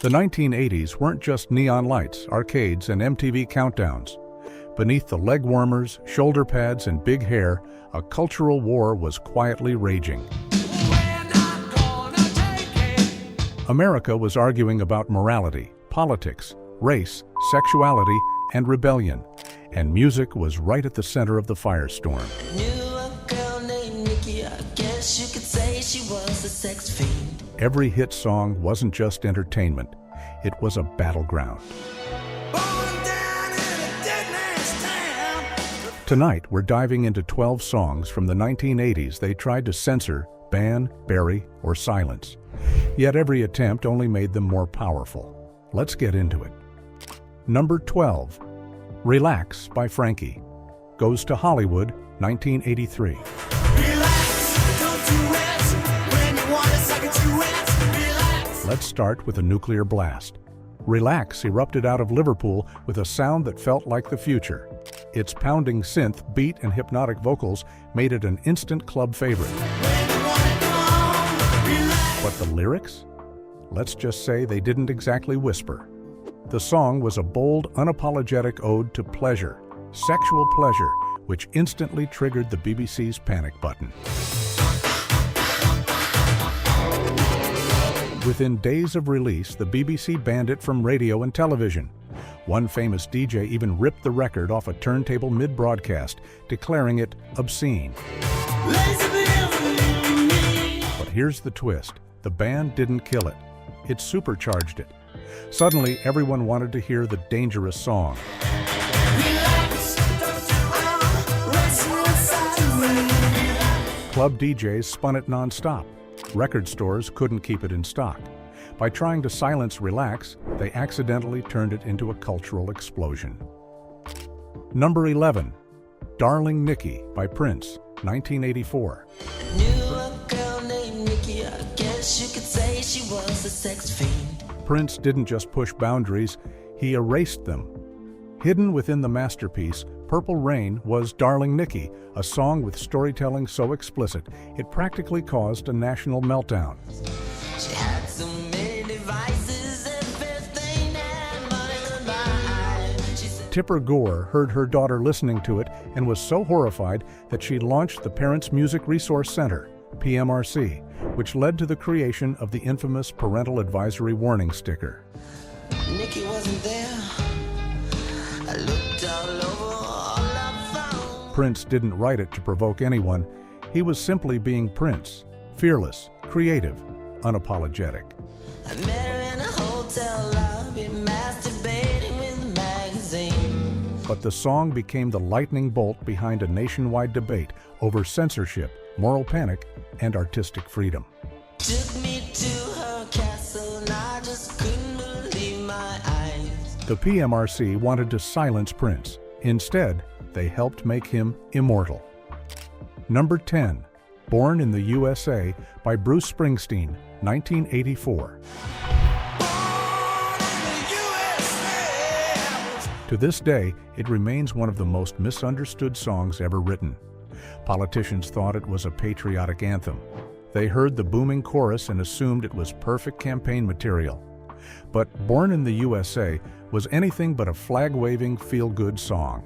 The 1980s weren't just neon lights, arcades, and MTV countdowns. Beneath the leg warmers, shoulder pads, and big hair, a cultural war was quietly raging. America was arguing about morality, politics, race, sexuality, and rebellion, and music was right at the center of the firestorm. Every hit song wasn't just entertainment, it was a battleground. Tonight, we're diving into 12 songs from the 1980s they tried to censor, ban, bury, or silence. Yet every attempt only made them more powerful. Let's get into it. Number 12, Relax by Frankie. Goes to Hollywood, 1983. Let's start with a nuclear blast. Relax erupted out of Liverpool with a sound that felt like the future. Its pounding synth, beat, and hypnotic vocals made it an instant club favorite. But the lyrics? Let's just say they didn't exactly whisper. The song was a bold, unapologetic ode to pleasure, sexual pleasure, which instantly triggered the BBC's panic button. Within days of release, the BBC banned it from radio and television. One famous DJ even ripped the record off a turntable mid-broadcast, declaring it obscene. But here's the twist. The ban didn't kill it. It supercharged it. Suddenly, everyone wanted to hear the dangerous song. Club DJs spun it non-stop. Record stores couldn't keep it in stock. By trying to silence Relax, they accidentally turned it into a cultural explosion. Number 11, Darling Nikki by Prince, 1984. Prince didn't just push boundaries, he erased them. Hidden within the masterpiece, Purple Rain was Darling Nikki, a song with storytelling so explicit, it practically caused a national meltdown. She had so many devices, everything and money to buy. Tipper Gore heard her daughter listening to it and was so horrified that she launched the Parents Music Resource Center, PMRC, which led to the creation of the infamous Parental Advisory Warning sticker. Nikki wasn't there. I looked all over, all I found. Prince didn't write it to provoke anyone. He was simply being Prince, fearless, creative, unapologetic. I met her in a hotel lobby, masturbating with a magazine. But the song became the lightning bolt behind a nationwide debate over censorship, moral panic, and artistic freedom. Took me to her castle and I just couldn't believe my eyes. The PMRC wanted to silence Prince. Instead, they helped make him immortal. Number 10, Born in the USA by Bruce Springsteen, 1984. To this day, it remains one of the most misunderstood songs ever written. Politicians thought it was a patriotic anthem. They heard the booming chorus and assumed it was perfect campaign material. But Born in the USA was anything but a flag-waving, feel-good song.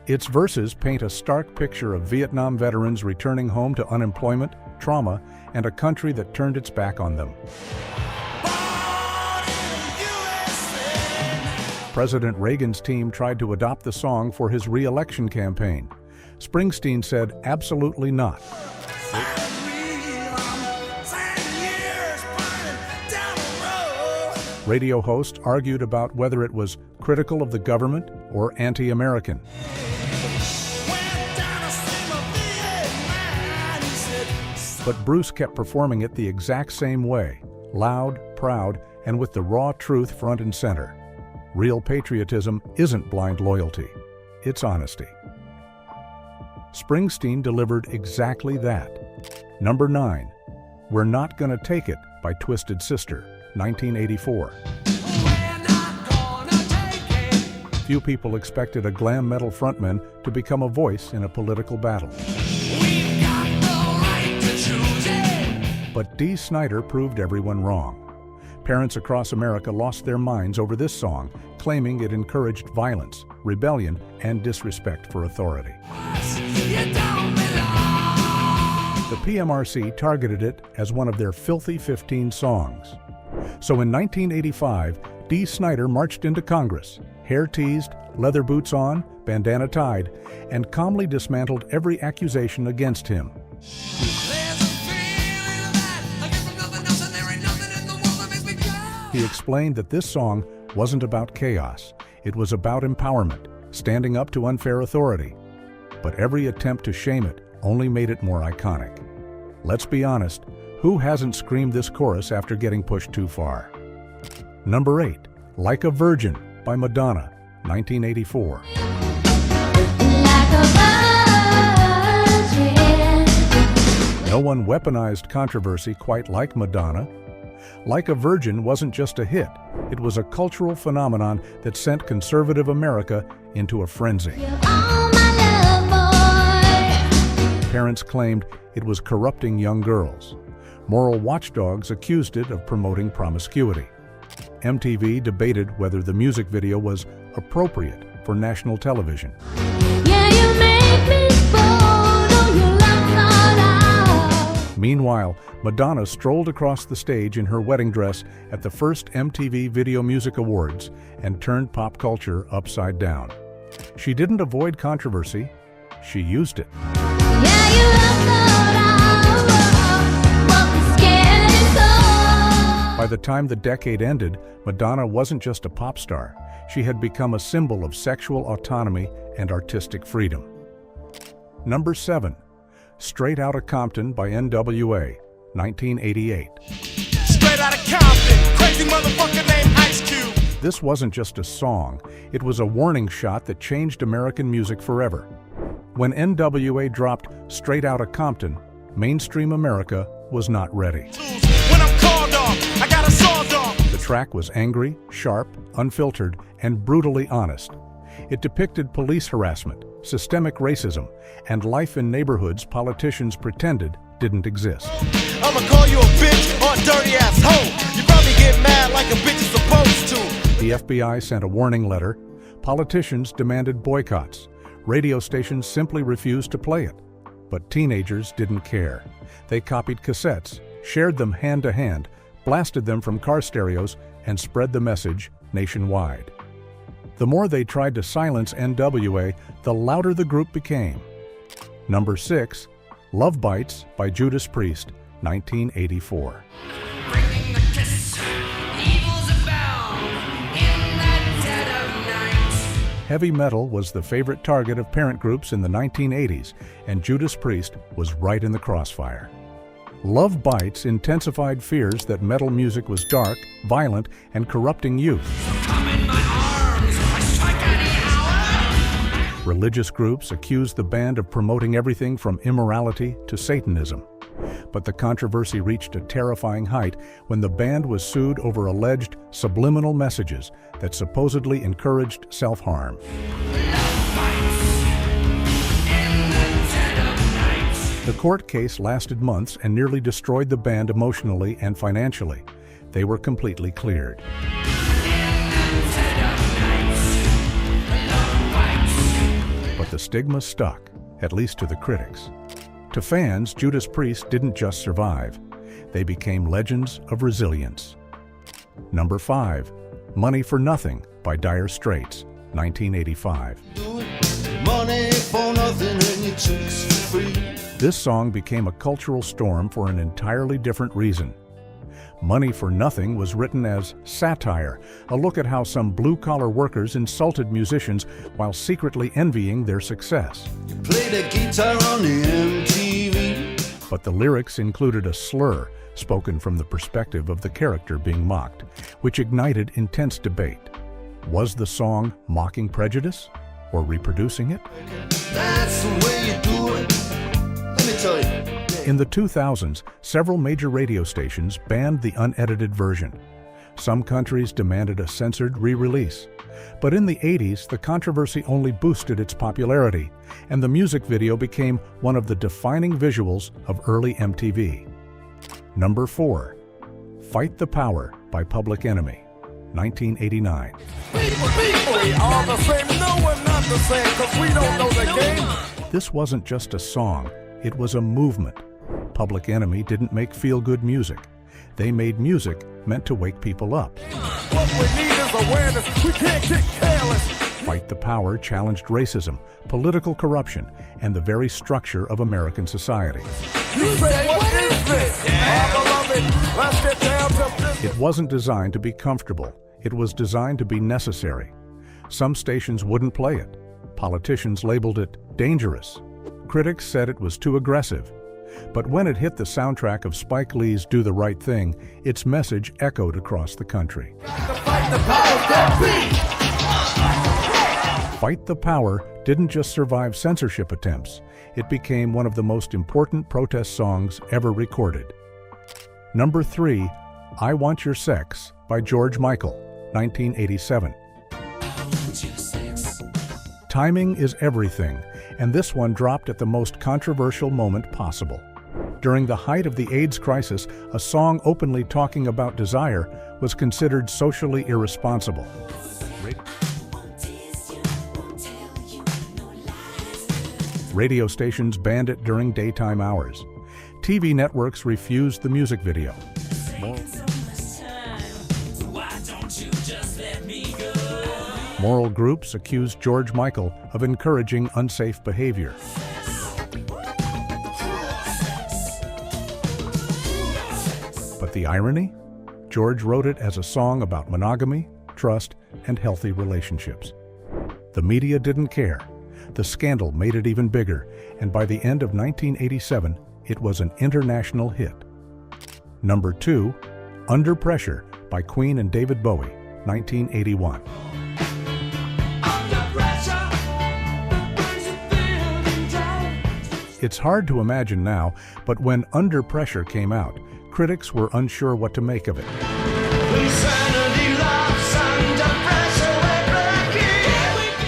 Its verses paint a stark picture of Vietnam veterans returning home to unemployment, trauma, and a country that turned its back on them. President Reagan's team tried to adopt the song for his re-election campaign. Springsteen said, absolutely not. Radio hosts argued about whether it was critical of the government or anti-American. But Bruce kept performing it the exact same way, loud, proud, and with the raw truth front and center. Real patriotism isn't blind loyalty, it's honesty. Springsteen delivered exactly that. Number 9, We're Not Gonna Take It by Twisted Sister, 1984. Few people expected a glam metal frontman to become a voice in a political battle. We've got the right to But Dee Snider proved everyone wrong. Parents across America lost their minds over this song, claiming it encouraged violence, rebellion, and disrespect for authority. The PMRC targeted it as one of their filthy 15 songs. So in 1985, Dee Snider marched into Congress, hair teased, leather boots on, bandana tied, and calmly dismantled every accusation against him. He explained that this song wasn't about chaos. It was about empowerment, standing up to unfair authority. But every attempt to shame it only made it more iconic. Let's be honest, who hasn't screamed this chorus after getting pushed too far? Number 8, Like a Virgin by Madonna, 1984. No one weaponized controversy quite like Madonna. Like a Virgin wasn't just a hit, it was a cultural phenomenon that sent conservative America into a frenzy. Parents claimed it was corrupting young girls. Moral watchdogs accused it of promoting promiscuity. MTV debated whether the music video was appropriate for national television. Meanwhile, Madonna strolled across the stage in her wedding dress at the first MTV Video Music Awards and turned pop culture upside down. She didn't avoid controversy, she used it. By the time the decade ended, Madonna wasn't just a pop star. She had become a symbol of sexual autonomy and artistic freedom. Number 7, Straight Outta Compton by N.W.A, 1988. Straight outta Compton, crazy motherfucker named Ice Cube. This wasn't just a song, it was a warning shot that changed American music forever. When N.W.A dropped Straight Outta Compton, mainstream America was not ready. When I'm called off, I got a sawed-off. The track was angry, sharp, unfiltered, and brutally honest. It depicted police harassment, systemic racism, and life in neighborhoods politicians pretended didn't exist. I'ma call you a bitch or a dirty ass hoe. You probably get mad like a bitch is supposed to. The FBI sent a warning letter. Politicians demanded boycotts. Radio stations simply refused to play it. But teenagers didn't care. They copied cassettes, shared them hand to hand, blasted them from car stereos, and spread the message nationwide. The more they tried to silence N.W.A, the louder the group became. Number 6, Love Bites by Judas Priest, 1984. Bringing the kiss, evil's abound in that dead of night. Heavy metal was the favorite target of parent groups in the 1980s, and Judas Priest was right in the crossfire. Love Bites intensified fears that metal music was dark, violent, and corrupting youth. Come in my arms, I strike any hour. Religious groups accused the band of promoting everything from immorality to Satanism. But the controversy reached a terrifying height when the band was sued over alleged subliminal messages that supposedly encouraged self-harm. The court case lasted months and nearly destroyed the band emotionally and financially. They were completely cleared. But the stigma stuck, at least to the critics. To fans, Judas Priest didn't just survive. They became legends of resilience. Number 5, Money for Nothing by Dire Straits, 1985. Money for nothing and your chicks free. This song became a cultural storm for an entirely different reason. Money for Nothing was written as satire, a look at how some blue-collar workers insulted musicians while secretly envying their success. You play the guitar on the MTV. But the lyrics included a slur spoken from the perspective of the character being mocked, which ignited intense debate. Was the song mocking prejudice or reproducing it? That's the way you do it. Let me tell you. In the 2000s, several major radio stations banned the unedited version. Some countries demanded a censored re-release, But in the 80s, the controversy only boosted its popularity, and the music video became one of the defining visuals of early MTV. Number 4. Fight the Power by Public Enemy, 1989. We are the same, no, we're not the same, cause we don't know the game. This wasn't just a song, it was a movement. Public Enemy didn't make feel-good music. They made music meant to wake people up. What we need is awareness, we can't get careless. Fight the Power challenged racism, political corruption, and the very structure of American society. You say, what is this? Our beloved, let's get down to business. It wasn't designed to be comfortable. It was designed to be necessary. Some stations wouldn't play it. Politicians labeled it dangerous. Critics said it was too aggressive. But when it hit the soundtrack of Spike Lee's Do the Right Thing, its message echoed across the country. Fight the Power didn't just survive censorship attempts. It became one of the most important protest songs ever recorded. Number 3, I Want Your Sex by George Michael, 1987. Timing is everything, and this one dropped at the most controversial moment possible. During the height of the AIDS crisis, a song openly talking about desire was considered socially irresponsible. Radio stations banned it during daytime hours. TV networks refused the music video. Moral groups accused George Michael of encouraging unsafe behavior. But the irony? George wrote it as a song about monogamy, trust, and healthy relationships. The media didn't care. The scandal made it even bigger, and by the end of 1987, it was an international hit. Number 2, Under Pressure by Queen and David Bowie, 1981. It's hard to imagine now, but when Under Pressure came out, critics were unsure what to make of it.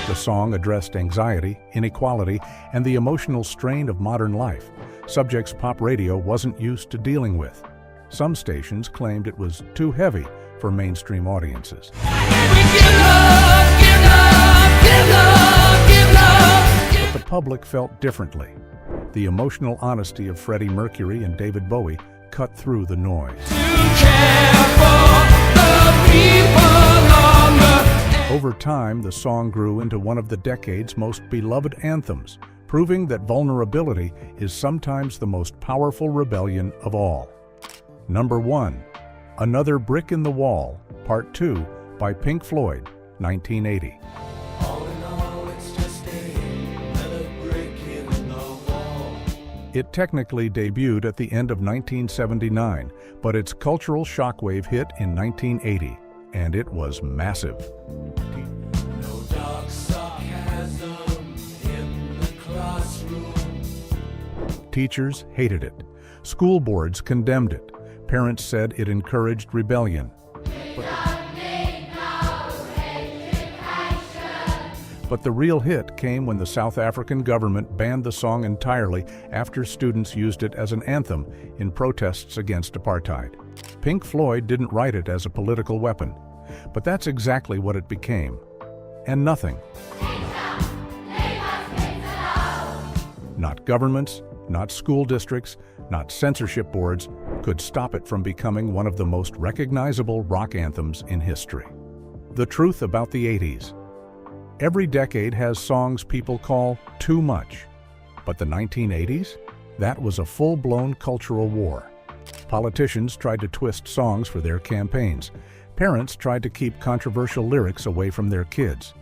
The song addressed anxiety, inequality, and the emotional strain of modern life, subjects pop radio wasn't used to dealing with. Some stations claimed it was too heavy for mainstream audiences. But the public felt differently. The emotional honesty of Freddie Mercury and David Bowie cut through the noise. Over time, the song grew into one of the decade's most beloved anthems, proving that vulnerability is sometimes the most powerful rebellion of all. Number 1, Another Brick in the Wall, Part 2 by Pink Floyd, 1980. It technically debuted at the end of 1979, but its cultural shockwave hit in 1980, and it was massive. No dark sarcasm in the classroom. Teachers hated it. School boards condemned it. Parents said it encouraged rebellion. But the real hit came when the South African government banned the song entirely after students used it as an anthem in protests against apartheid. Pink Floyd didn't write it as a political weapon, but that's exactly what it became. And nothing. Not governments, not school districts, not censorship boards could stop it from becoming one of the most recognizable rock anthems in history. The truth about the 80s. Every decade has songs people call too much. But the 1980s? That was a full-blown cultural war. Politicians tried to twist songs for their campaigns. Parents tried to keep controversial lyrics away from their kids.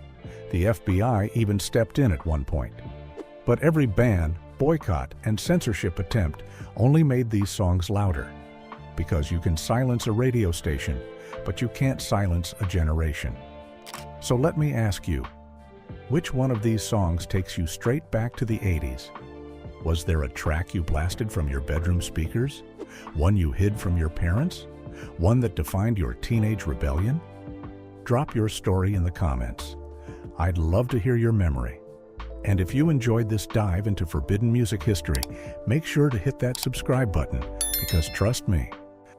The FBI even stepped in at one point. But every ban, boycott, and censorship attempt only made these songs louder. Because you can silence a radio station, but you can't silence a generation. So let me ask you, which one of these songs takes you straight back to the 80s? Was there a track you blasted from your bedroom speakers? One you hid from your parents? One that defined your teenage rebellion? Drop your story in the comments. I'd love to hear your memory. And if you enjoyed this dive into forbidden music history, make sure to hit that subscribe button, because trust me,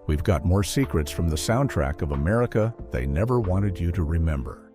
we've got more secrets from the soundtrack of America they never wanted you to remember.